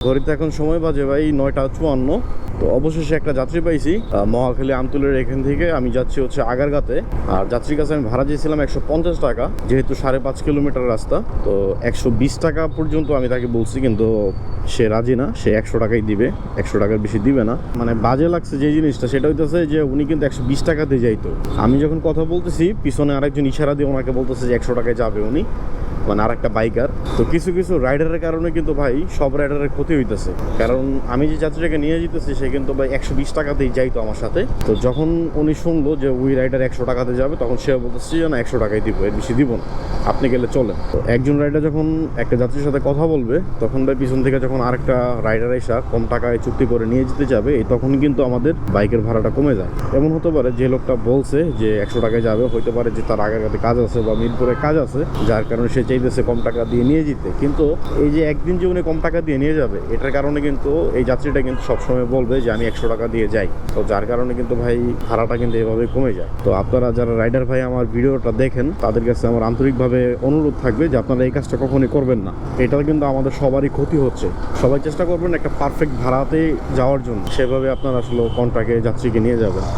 ঘড়িতে এখন সময় বাজে ভাই 9:54। তো অবশেষে একটা যাত্রী পাইছি মহাখালী আমতুলের এখান থেকে আমি যাচ্ছি হচ্ছে আগারগাঁতে। আর যাত্রীর কাছে আমি ভাড়া চেয়েছিলাম 150 টাকা, যেহেতু 5.5 কিলোমিটার রাস্তা। তো 120 টাকা পর্যন্ত আমি তাকে বলছি, কিন্তু সে রাজি না, সে 100 টাকাই দিবে, 100 টাকার বেশি দিবে না। মানে বাজে লাগছে যে জিনিসটা, সেটা হইতেছে যে উনি কিন্তু 120 টাকাতে যাইতো। আমি যখন কথা বলতেছি পিছনে আরেকজন ইশারা দিয়ে ওনাকে বলতেছে যে 100 টাকায় যাবে উনি, মানে আর একটা বাইকার। তো কিছু কিছু রাইডারের কারণে কিন্তু ভাই সব রাইডারের ক্ষতি হইতেছে। কারণ আমি যে যাত্রীটাকে নিয়ে যেতেছি সে কিন্তু ভাই 120 টাকাতেই যাইতো আমার সাথে। তো যখন উনি শুনলো যে ওই রাইডার 100 টাকাতে যাবে, তখন সে বলতেছে যে না 100 টাকাই দিব, এর বেশি দিব না, আপনি গেলে চলে। তো একজন রাইডার যখন একটা যাত্রীর সাথে কথা বলবে, তখন ভাই পিছন থেকে যখন আরেকটা রাইডার এসে কম টাকায় চুক্তি করে নিয়ে যেতে যাবে, তখন কিন্তু আমাদের বাইকের ভাড়াটা কমে যায়। এমন হতে পারে যে লোকটা বলছে যে 100 টাকায় যাবে, হইতে পারে যে তার আগাগাতে কাজ আছে বা মিরপুরে কাজ আছে, যার কারণে সে চাইতেছে কম টাকা দিয়ে নিয়ে যেতে। কিন্তু এই যে একদিন যে উনি কম টাকা দিয়ে নিয়ে যাবে, এটার কারণে কিন্তু এই যাত্রীটা কিন্তু সবসময় বলবে যে আমি 100 টাকা দিয়ে যাই। তো যার কারণে কিন্তু ভাই ভাড়াটা কিন্তু এভাবে কমে যায়। তো আপনারা যারা রাইডার ভাই আমার ভিডিওটা দেখেন, তাদের কাছে আমার আন্তরিকভাবে অনুরোধ থাকবে যে আপনারা এই কাজটা কখনোই করবেন না। এটা কিন্তু আমাদের সবারই ক্ষতি হচ্ছে। সবাই চেষ্টা করবেন একটা পারফেক্ট ভাড়াতে যাওয়ার জন্য, সেভাবে আপনারা আসলে কন্ট্রাক্টে যাত্রীকে নিয়ে যাবেন।